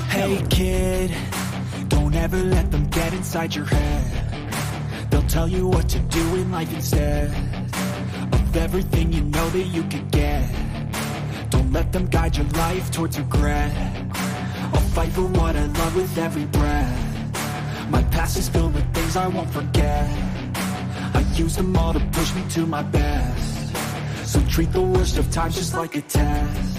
Hey kid, don't ever let them get inside your head. They'll tell you what to do in life instead of everything you know that you could get. Don't let them guide your life towards regret. I'll fight for what I love with every breath. My past is filled with things I won't forget. I use them all to push me to my best. So treat the worst of times just like a test.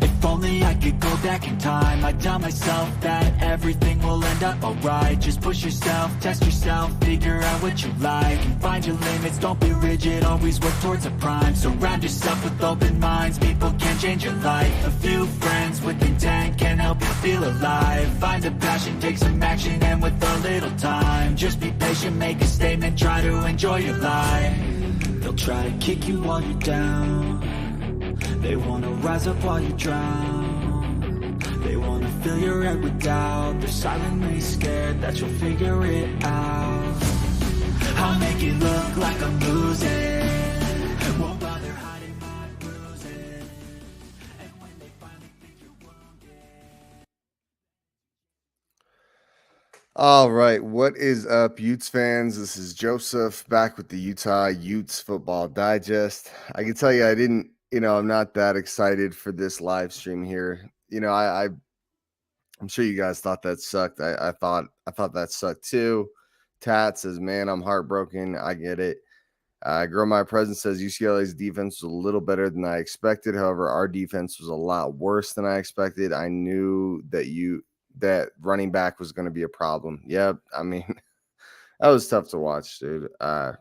If only I could go back in time, I'd tell myself that everything will end up alright. Just push yourself, test yourself, figure out what you like, and find your limits, don't be rigid, always work towards a prime. Surround yourself with open minds, people can change your life. A few friends with intent can help you feel alive. Find a passion, take some action, and with a little time, just be patient, make a statement, try to enjoy your life. They'll try to kick you while you're down. They wanna rise up while you drown. They wanna fill your head with doubt. They're silently scared that you'll figure it out. I'll make it look like I'm losing. Won't bother hiding my bruises. And when they finally think you're wounded. All right, what is up, Utes fans? This is Joseph back with the Utah Utes Football Digest. I can tell you I'm not that excited for this live stream here. I'm sure you guys thought that sucked. I thought that sucked too. Tat says, man, I'm heartbroken. I get it. Girl My Present says UCLA's defense was a little better than I expected. However, our defense was a lot worse than I expected. I knew that running back was going to be a problem. Yep. I mean, that was tough to watch, dude.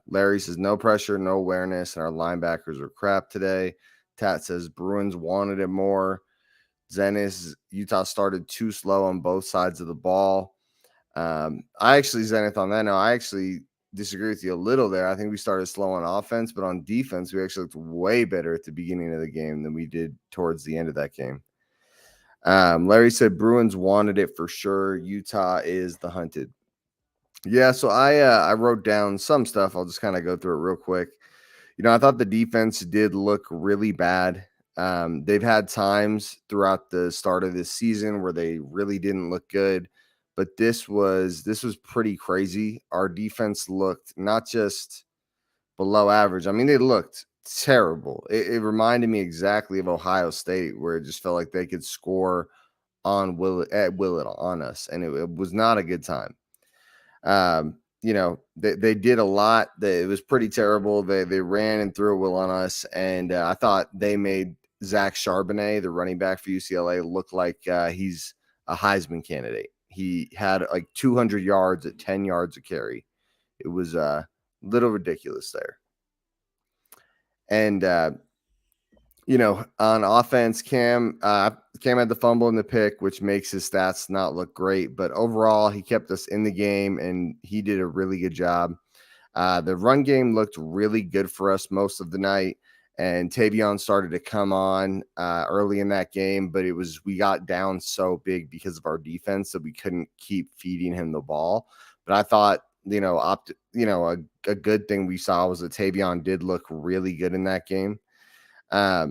Larry says, no pressure, no awareness, and our linebackers were crap today. Tat says Bruins wanted it more. Zenith, Utah started too slow on both sides of the ball. Zenith on that. Now, I actually disagree with you a little there. I think we started slow on offense, but on defense, we actually looked way better at the beginning of the game than we did towards the end of that game. Larry said Bruins wanted it for sure. Utah is the hunted. Yeah, so I wrote down some stuff. I'll just kind of go through it real quick. I thought the defense did look really bad. They've had times throughout the start of this season where they really didn't look good, but this was pretty crazy. Our defense looked not just below average. I mean, they looked terrible. It reminded me exactly of Ohio State, where it just felt like they could score at will on us, and it was not a good time. They did a lot. It was pretty terrible. They ran and threw a will on us, and I thought they made Zach Charbonnet, the running back for UCLA, look like he's a Heisman candidate. He had like 200 yards at 10 yards a carry. It was a little ridiculous there. And on offense, Cam had the fumble and the pick, which makes his stats not look great. But overall, he kept us in the game, and he did a really good job. The run game looked really good for us most of the night, and Tavion started to come on early in that game. But we got down so big because of our defense that we couldn't keep feeding him the ball. But I thought, a good thing we saw was that Tavion did look really good in that game. I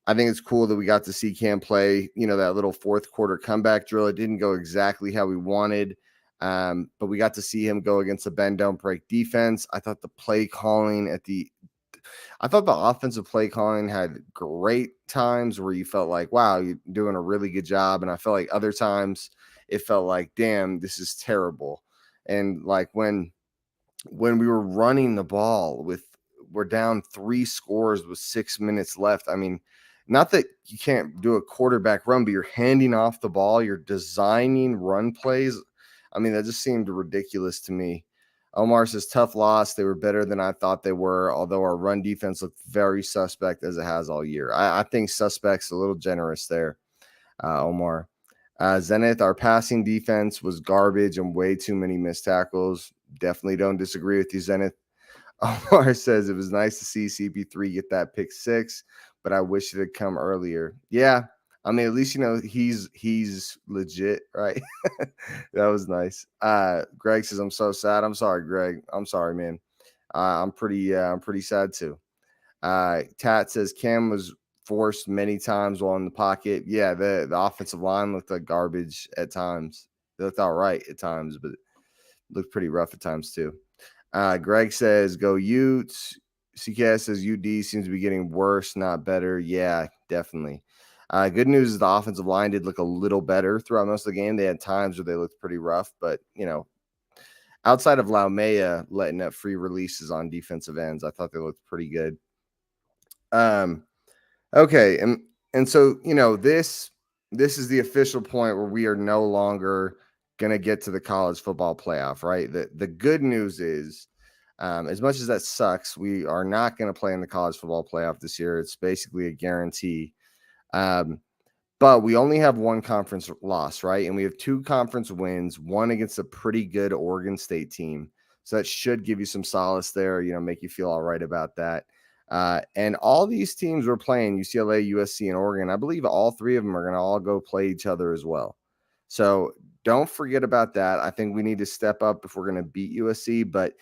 think it's cool that we got to see Cam play, that little fourth quarter comeback drill. It didn't go exactly how we wanted. But we got to see him go against the bend don't break defense. I thought the offensive play calling had great times where you felt like, wow, you're doing a really good job. And I felt like other times it felt like, damn, this is terrible. And like when we were running the ball we're down 3 scores with 6 minutes left. I mean, not that you can't do a quarterback run, but you're handing off the ball, you're designing run plays. I mean, that just seemed ridiculous to me. Omar says, tough loss. They were better than I thought they were, although our run defense looked very suspect as it has all year. I think suspect's a little generous there, Omar. Zenith, our passing defense was garbage and way too many missed tackles. Definitely don't disagree with you, Zenith. Omar says it was nice to see CP3 get that pick 6, but I wish it had come earlier. Yeah, I mean, at least he's legit, right? That was nice. Greg says, I'm so sad. I'm sorry, Greg. I'm sorry, man. I'm pretty sad too. Tat says Cam was forced many times while in the pocket. Yeah, the offensive line looked like garbage at times. They looked all right at times, but looked pretty rough at times too. Greg says, go Utes. CKS says UD seems to be getting worse, not better. Yeah, definitely. Good news is the offensive line did look a little better throughout most of the game. They had times where they looked pretty rough, but, outside of Laumea letting up free releases on defensive ends, I thought they looked pretty good. Okay, and so, this is the official point where we are no longer going to get to the college football playoff, right? The good news is, as much as that sucks, we are not going to play in the college football playoff this year. It's basically a guarantee. But we only have one conference loss, right? And we have 2 conference wins, one against a pretty good Oregon State team. So that should give you some solace there, make you feel all right about that. And all these teams we're playing, UCLA, USC, and Oregon, I believe all 3 of them are going to all go play each other as well. So don't forget about that. I think we need to step up if we're going to beat USC. But,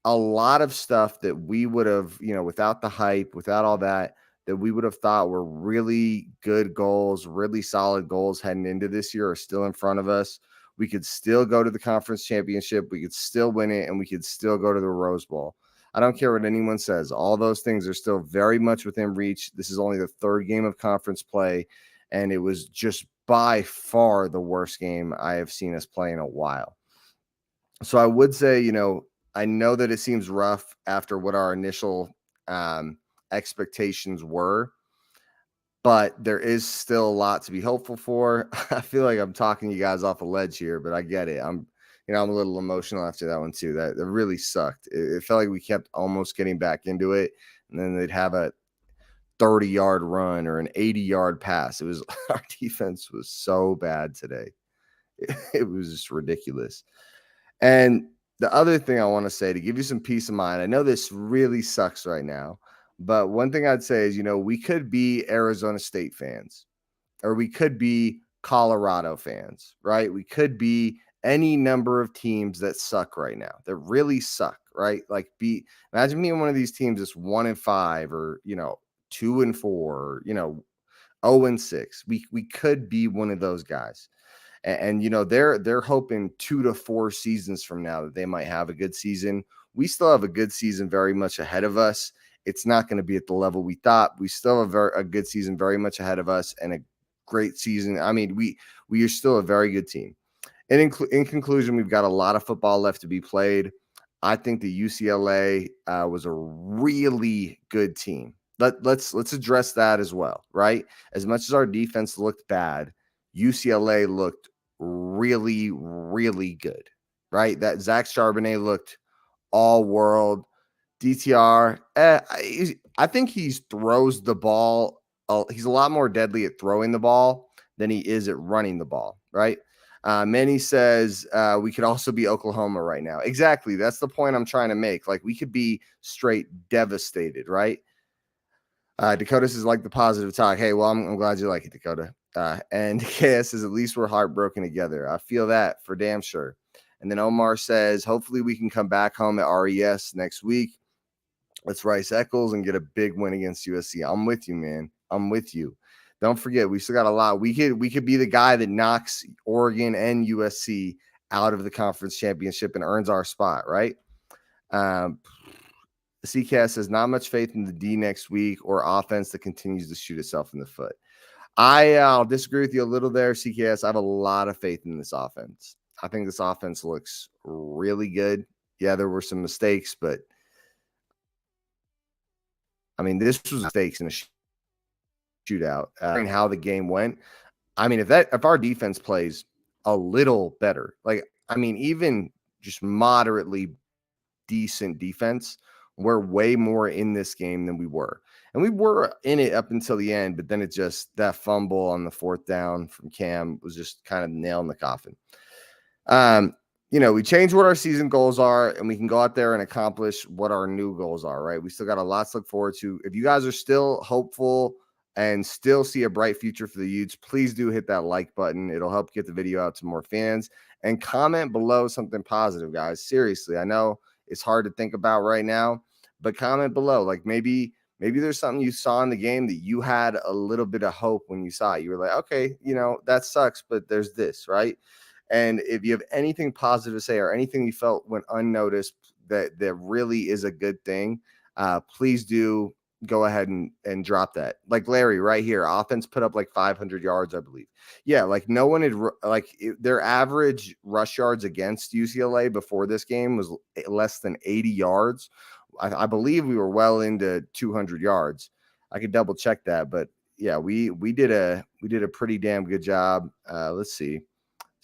a lot of stuff that we would have, without the hype, without all that we would have thought were really good goals, really solid goals heading into this year are still in front of us. We could still go to the conference championship. We could still win it, and we could still go to the Rose Bowl. I don't care what anyone says. All those things are still very much within reach. This is only the 3rd game of conference play, and it was just by far the worst game I have seen us play in a while. So I would say, I know that it seems rough after what our initial expectations were, but there is still a lot to be hopeful for. I feel like I'm talking you guys off a ledge here, but I get it. I'm a little emotional after that one too. That really sucked. It felt like we kept almost getting back into it, and then they'd have a 30-yard run or an 80-yard pass. It was our defense was so bad today. It was just ridiculous. And the other thing I want to say to give you some peace of mind, I know this really sucks right now, but one thing I'd say is, we could be Arizona State fans, or we could be Colorado fans, right? We could be any number of teams that suck right now, that really suck, right? Like imagine being one of these teams that's 1-5 or, 2-4, or, 0-6. We could be one of those guys. And they're hoping 2 to 4 seasons from now that they might have a good season. We still have a good season very much ahead of us. It's not going to be at the level we thought. We still have a good season very much ahead of us, and a great season. I mean, we are still a very good team. And in conclusion, we've got a lot of football left to be played. I think the UCLA was a really good team. Let's address that as well, right? As much as our defense looked bad, UCLA looked really, really good, right? That Zach Charbonnet looked all world. DTR, I think he throws the ball. He's a lot more deadly at throwing the ball than he is at running the ball, right? Manny says we could also be Oklahoma right now. Exactly. That's the point I'm trying to make. Like, we could be straight devastated, right? Dakota says, like the positive talk. Hey, well, I'm glad you like it, Dakota. And KS says, at least we're heartbroken together. I feel that for damn sure. And then Omar says, hopefully we can come back home at RES next week. Let's Rice Eccles and get a big win against USC. I'm with you, man. I'm with you. Don't forget, we still got a lot. We could be the guy that knocks Oregon and USC out of the conference championship and earns our spot, right? Um, CCAS says not much faith in the D next week or offense that continues to shoot itself in the foot. I'll disagree with you a little there, CKS. I have a lot of faith in this offense. I think this offense looks really good. Yeah, there were some mistakes, but I mean, this was mistakes in a shootout. And how the game went. I mean, if our defense plays a little better, like I mean, even just moderately decent defense, we're way more in this game than we were. And we were in it up until the end, but then it just that fumble on the fourth down from Cam was just kind of nail in the coffin. We change what our season goals are and we can go out there and accomplish what our new goals are, right? We still got a lot to look forward to. If you guys are still hopeful and still see a bright future for the Utes, please do hit that like button. It'll help get the video out to more fans, and comment below something positive, guys. Seriously, I know it's hard to think about right now, but comment below. Like maybe there's something you saw in the game that you had a little bit of hope when you saw it. You were like, okay, that sucks, but there's this, right? And if you have anything positive to say or anything you felt went unnoticed that really is a good thing, please do go ahead and drop that. Like Larry right here, offense put up like 500 yards, I believe. Yeah, like no one had their average rush yards against UCLA before this game was less than 80 yards. I believe we were well into 200 yards. I could double check that, but yeah, we did a pretty damn good job. Let's see.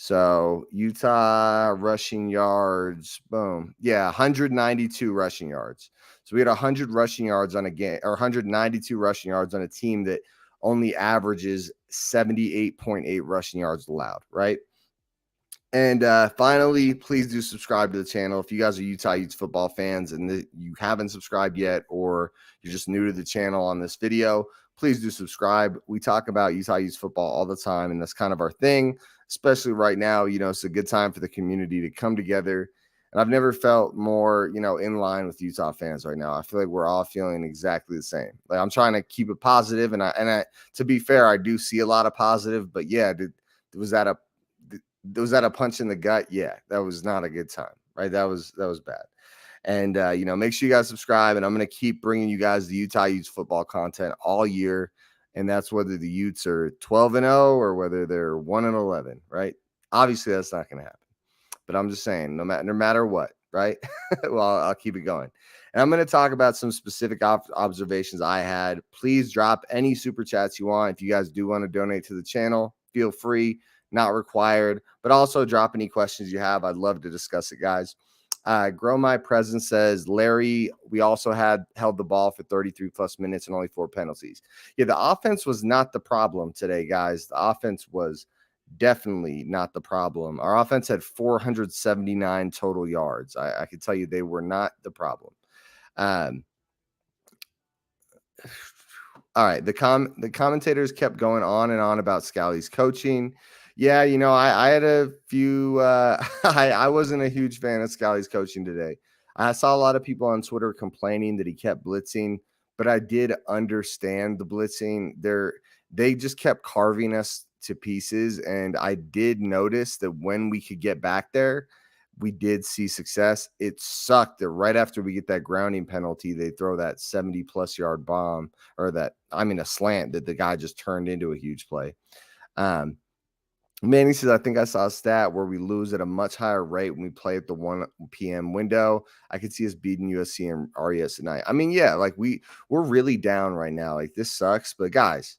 So Utah rushing yards, boom. Yeah, 192 rushing yards. So we had 100 rushing yards on a game, or 192 rushing yards on a team that only averages 78.8 rushing yards allowed, right? And finally, please do subscribe to the channel. If you guys are Utah Utes football fans and you haven't subscribed yet, or you're just new to the channel on this video, please do subscribe. We talk about Utah Utes football all the time, and that's kind of our thing, especially right now. It's a good time for the community to come together. And I've never felt more, in line with Utah fans right now. I feel like we're all feeling exactly the same. Like I'm trying to keep it positive, and I to be fair, I do see a lot of positive, but yeah, was that a punch in the gut? Yeah, that was not a good time, right? That was bad. And make sure you guys subscribe, and I'm going to keep bringing you guys the Utah Utes football content all year, and that's whether the Utes are 12-0 or whether they're 1-11, right? Obviously, that's not going to happen, but I'm just saying, no matter what, right? Well, I'll keep it going. And I'm going to talk about some specific observations I had. Please drop any super chats you want. If you guys do want to donate to the channel, feel free. Not required, but also drop any questions you have. I'd love to discuss it, guys. Grow My Presence says, Larry, we also held the ball for 33 plus minutes and only 4 penalties. Yeah, the offense was not the problem today, guys. The offense was definitely not the problem. Our offense had 479 total yards. I can tell you they were not the problem. All right. The commentators kept going on and on about Scally's coaching. Yeah, I had a few I wasn't a huge fan of Scally's coaching today. I saw a lot of people on Twitter complaining that he kept blitzing, but I did understand the blitzing. They just kept carving us to pieces, and I did notice that when we could get back there, we did see success. It sucked that right after we get that grounding penalty, they throw that 70+ yard bomb, or a slant that the guy just turned into a huge play. Manny says, I think I saw a stat where we lose at a much higher rate when we play at the 1 p.m. window. I could see us beating USC and RES tonight. I mean, yeah, like we're really down right now. Like this sucks, but guys,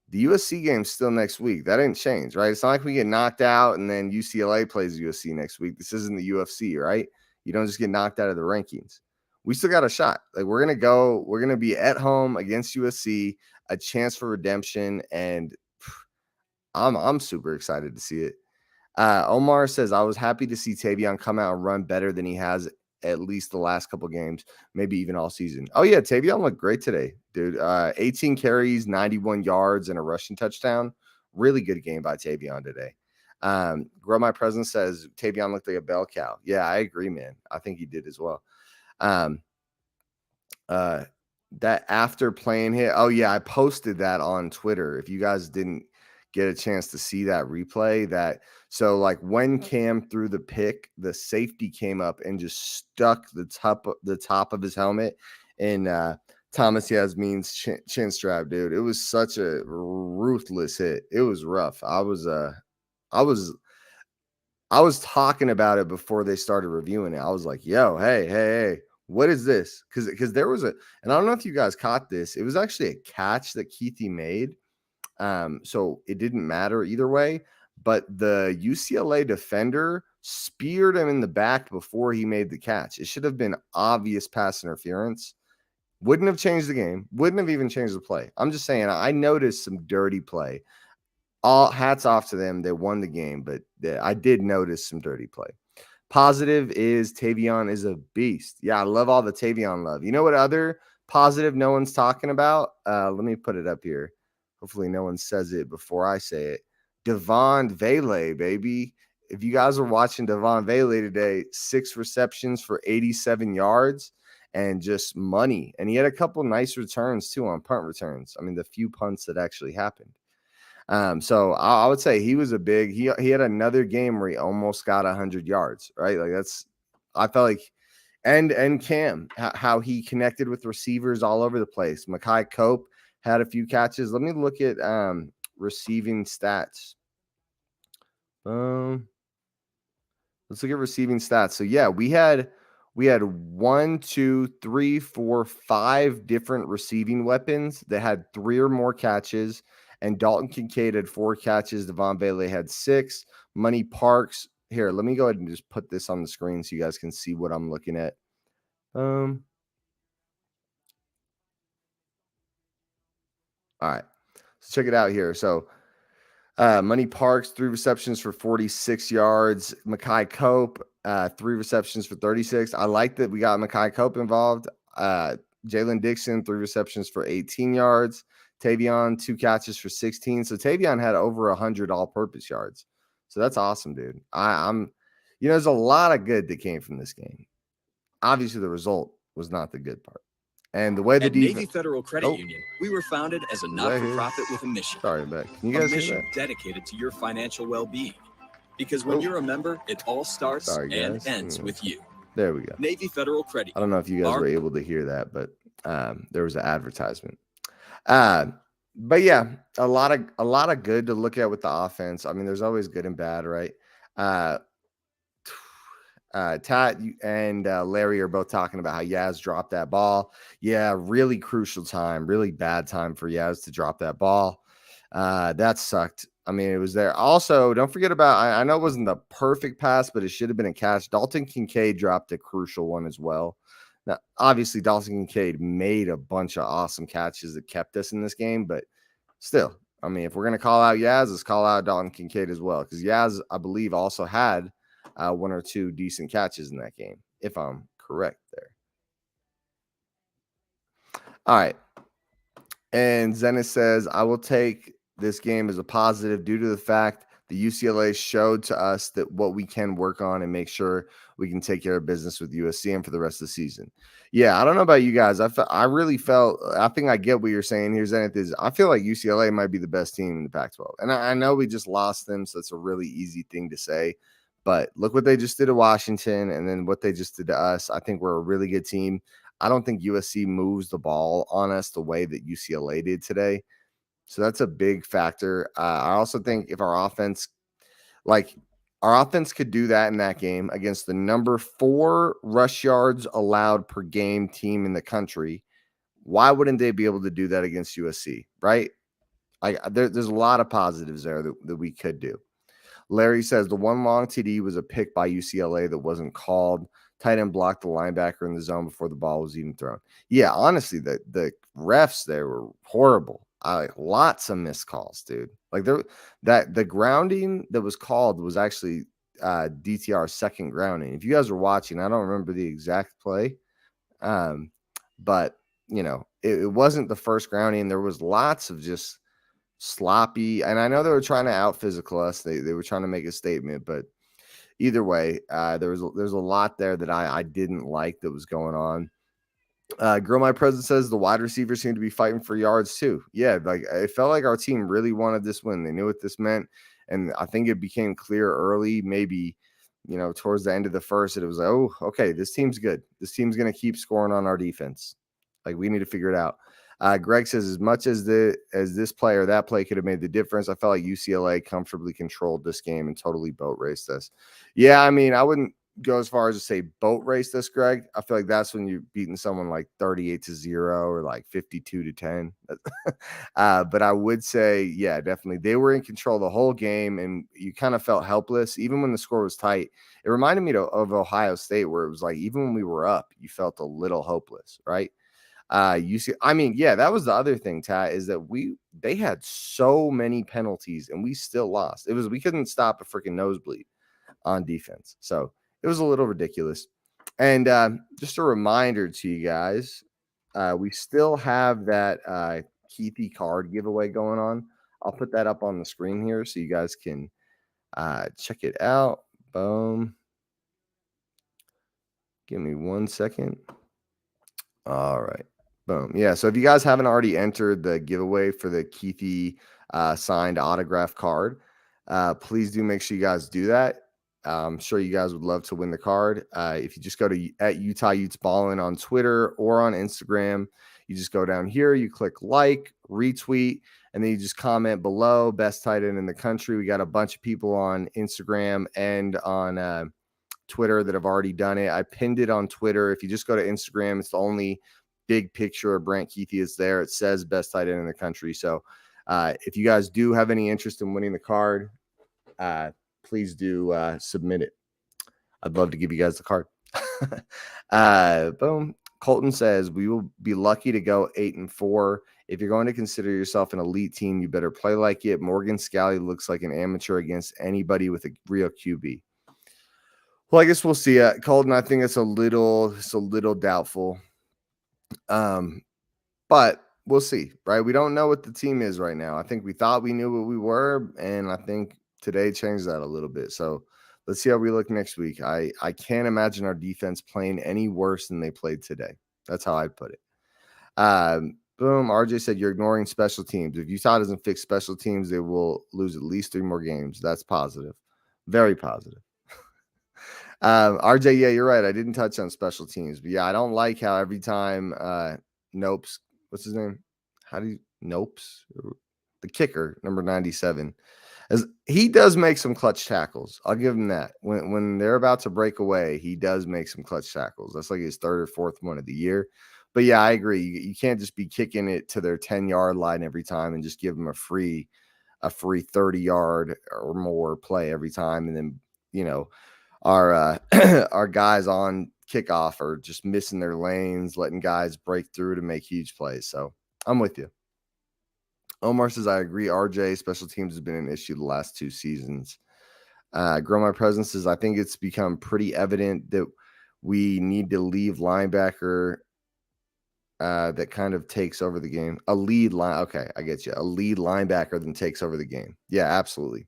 the USC game's still next week. That didn't change, right? It's not like we get knocked out and then UCLA plays USC next week. This isn't the UFC, right? You don't just get knocked out of the rankings. We still got a shot. Like we're going to be at home against USC, a chance for redemption, and I'm super excited to see it. Omar says, I was happy to see Tavion come out and run better than he has at least the last couple games, maybe even all season. Oh, yeah, Tavion looked great today, dude. 18 carries, 91 yards, and a rushing touchdown. Really good game by Tavion today. Grow My Presence says, Tavion looked like a bell cow. Yeah, I agree, man. I think he did as well. That after playing hit, oh, yeah, I posted that on Twitter. If you guys didn't get a chance to see that replay. So like when Cam threw the pick, the safety came up and just stuck the top of his helmet in Thomas Yasmin's chin strap, dude. It was such a ruthless hit. It was rough. I was talking about it before they started reviewing it. I was like, yo, hey, what is this? Because there was and I don't know if you guys caught this. It was actually a catch that Keithy made. So it didn't matter either way. But the UCLA defender speared him in the back before he made the catch. It should have been obvious pass interference. Wouldn't have changed the game. Wouldn't have even changed the play. I'm just saying, I noticed some dirty play. All hats off to them. They won the game, but I did notice some dirty play. Positive is Tavion is a beast. Yeah, I love all the Tavion love. You know what other positive no one's talking about? Let me put it up here. Hopefully no one says it before I say it. Devon Vele, baby. If you guys are watching Devon Vele today, 6 receptions for 87 yards and just money. And he had a couple nice returns too on punt returns. I mean, the few punts that actually happened. So I would say he was a big, he had another game where he almost got 100 yards, right? Like I felt like, and Cam, how he connected with receivers all over the place. Mekhi Cope had a few catches. Let me look at receiving stats. Let's look at receiving stats. So yeah, we had 1, 2, 3, 4, 5 different receiving weapons that had 3 or more catches. And Dalton Kincaid had 4 catches. Devon Vele had 6. Money Parks. Here, let me go ahead and just put this on the screen so you guys can see what I'm looking at. All right. So check it out here. So Money Parks, 3 receptions for 46 yards. Mekhi Cope, 3 receptions for 36. I like that we got Mekhi Cope involved. Jalen Dixon, 3 receptions for 18 yards. Tavion, 2 catches for 16. So Tavion had over 100 all-purpose yards. So that's awesome, dude. There's a lot of good that came from this game. Obviously, the result was not the good part. And the way the defense. Navy Federal Credit Union, we were founded as a not-for-profit with a mission. Sorry, Beck. Can you guys hear that? A mission dedicated to your financial well-being. Because when you're a member, it all starts and ends with you. There we go. Navy Federal Credit. I don't know if you guys were able to hear that, but there was an advertisement. But yeah, a lot of good to look at with the offense. I mean, there's always good and bad, right? Tat and Larry are both talking about how Yaz dropped that ball. Yeah, really crucial time, really bad time for Yaz to drop that ball. That sucked. I mean, it was there. Also, don't forget about, I know it wasn't the perfect pass, but it should have been a catch. Dalton Kincaid dropped a crucial one as well. Now, obviously, Dalton Kincaid made a bunch of awesome catches that kept us in this game, but still, I mean, if we're going to call out Yaz, let's call out Dalton Kincaid as well, because Yaz, I believe, also had 1 or 2 decent catches in that game, if I'm correct there. All right. And Zenith says, I will take this game as a positive due to the fact the UCLA showed to us that what we can work on and make sure we can take care of business with USC and for the rest of the season. Yeah, I don't know about you guys. I really felt, I think I get what you're saying here, Zenith, is I feel like UCLA might be the best team in the Pac-12. And I know we just lost them, so it's a really easy thing to say. But look what they just did to Washington and then what they just did to us. I think we're a really good team. I don't think USC moves the ball on us the way that UCLA did today. So that's a big factor. I also think if our offense could do that in that game against the number 4 rush yards allowed per game team in the country, why wouldn't they be able to do that against USC, right? There's a lot of positives there that we could do. Larry says the one long TD was a pick by UCLA that wasn't called. Tight end blocked the linebacker in the zone before the ball was even thrown. Yeah, honestly, the refs there were horrible. Lots of missed calls, dude. Like the grounding that was called was actually DTR's second grounding. If you guys were watching, I don't remember the exact play, but it wasn't the first grounding. There was lots of just sloppy, and I know they were trying to out physical us. They were trying to make a statement, but either way, there's a lot there that I didn't like that was going on. Girl My Present says the wide receivers seem to be fighting for yards too. Yeah, like it felt like our team really wanted this win. They knew what this meant. And I think it became clear early, maybe, towards the end of the first, that it was like, oh, okay, this team's good. This team's going to keep scoring on our defense. Like, we need to figure it out. Greg says, as much as this play or that play could have made the difference, I felt like UCLA comfortably controlled this game and totally boat raced us. Yeah, I mean, I wouldn't go as far as to say boat race this, Greg. I feel like that's when you're beating someone like 38-0 or like 52-10. But I would say, yeah, definitely they were in control the whole game, and you kind of felt helpless even when the score was tight. It reminded me of Ohio State, where it was like even when we were up, you felt a little hopeless, right? I mean, yeah, that was the other thing, Ty, is that they had so many penalties and we still lost. We couldn't stop a freaking nosebleed on defense. So it was a little ridiculous. And just a reminder to you guys, we still have that Keithy card giveaway going on. I'll put that up on the screen here so you guys can check it out. Boom. Give me 1 second. All right. Boom. Yeah. So if you guys haven't already entered the giveaway for the Keithy signed autograph card, please do make sure you guys do that. I'm sure you guys would love to win the card. If you just go to at Utah Utes Ballin on Twitter or on Instagram, you just go down here, you click like, retweet, and then you just comment below best tight end in the country. We got a bunch of people on Instagram and on Twitter that have already done it. I pinned it on Twitter. If you just go to Instagram, it's the only big picture of Brant Keithy is there. It says best tight end in the country. So if you guys do have any interest in winning the card, please do submit it. I'd love to give you guys the card. Boom. Colton says we will be lucky to go 8-4. If you're going to consider yourself an elite team, you better play like it. Morgan Scally looks like an amateur against anybody with a real QB. Well, I guess we'll see. Colton, I think it's a little doubtful. But we'll see, right? We don't know what the team is right now. I think we thought we knew what we were, and I think today changed that a little bit. So let's see how we look next week. I can't imagine our defense playing any worse than they played today. That's how I'd put it. Boom. RJ said you're ignoring special teams. If Utah doesn't fix special teams, they will lose at least 3 more games. That's positive. Very positive. RJ, yeah, you're right. I didn't touch on special teams, but yeah, I don't like how every time Nopes, what's his name? Nopes? The kicker, number 97. As he does make some clutch tackles. I'll give him that. When they're about to break away, he does make some clutch tackles. That's like his 3rd or 4th one of the year. But yeah, I agree. You can't just be kicking it to their 10-yard line every time and just give them a free 30-yard or more play every time. And then, our our guys on kickoff are just missing their lanes, letting guys break through to make huge plays. So I'm with you. Omar says, I agree. RJ, special teams has been an issue the last 2 seasons. Grow My Presence says, I think it's become pretty evident that we need to leave linebacker that kind of takes over the game. A lead line. Okay, I get you. A lead linebacker then takes over the game. Yeah, absolutely.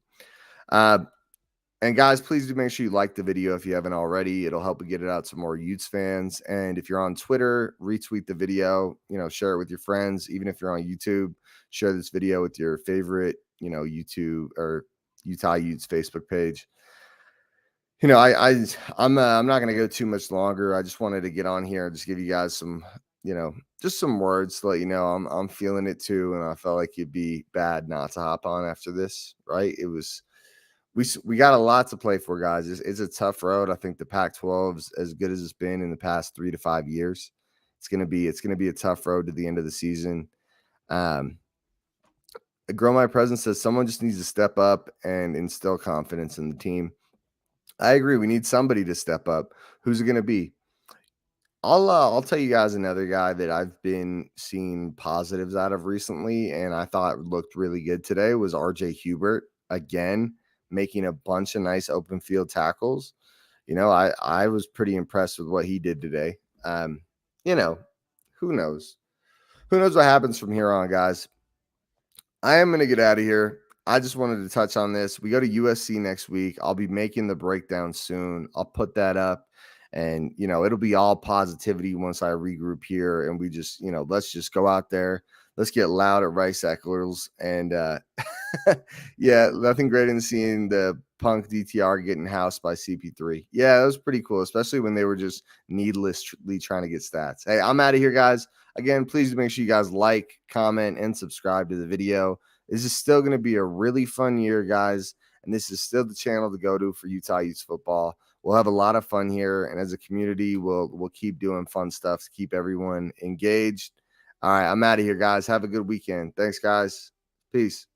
And guys, please do make sure you like the video if you haven't already. It'll help get it out to more Utes fans. And if you're on Twitter, retweet the video, share it with your friends. Even if you're on YouTube, share this video with your favorite, YouTube or Utah Utes Facebook page. I'm not going to go too much longer. I just wanted to get on here and just give you guys some, just some words to let you know I'm feeling it too. And I felt like it'd be bad not to hop on after this, right? We got a lot to play for, guys. It's a tough road. I think the Pac-12 is as good as it's been in the past 3 to 5 years. It's gonna be a tough road to the end of the season. Grow My Presence says someone just needs to step up and instill confidence in the team. I agree. We need somebody to step up. Who's it gonna be? I'll tell you guys another guy that I've been seeing positives out of recently, and I thought looked really good today was RJ Hubert again, making a bunch of nice open field tackles. I was pretty impressed with what he did today. Who knows? Who knows what happens from here on, guys? I am going to get out of here. I just wanted to touch on this. We go to USC next week. I'll be making the breakdown soon. I'll put that up. And, it'll be all positivity once I regroup here and we just, let's just go out there. Let's get loud at Rice Eccles. And yeah, nothing greater than seeing the Punk DTR getting housed by CP3. Yeah, that was pretty cool, especially when they were just needlessly trying to get stats. Hey, I'm out of here, guys. Again, please make sure you guys like, comment, and subscribe to the video. This is still going to be a really fun year, guys. And this is still the channel to go to for Utah Utes football. We'll have a lot of fun here. And as a community, we'll keep doing fun stuff to keep everyone engaged. All right, I'm out of here, guys. Have a good weekend. Thanks, guys. Peace.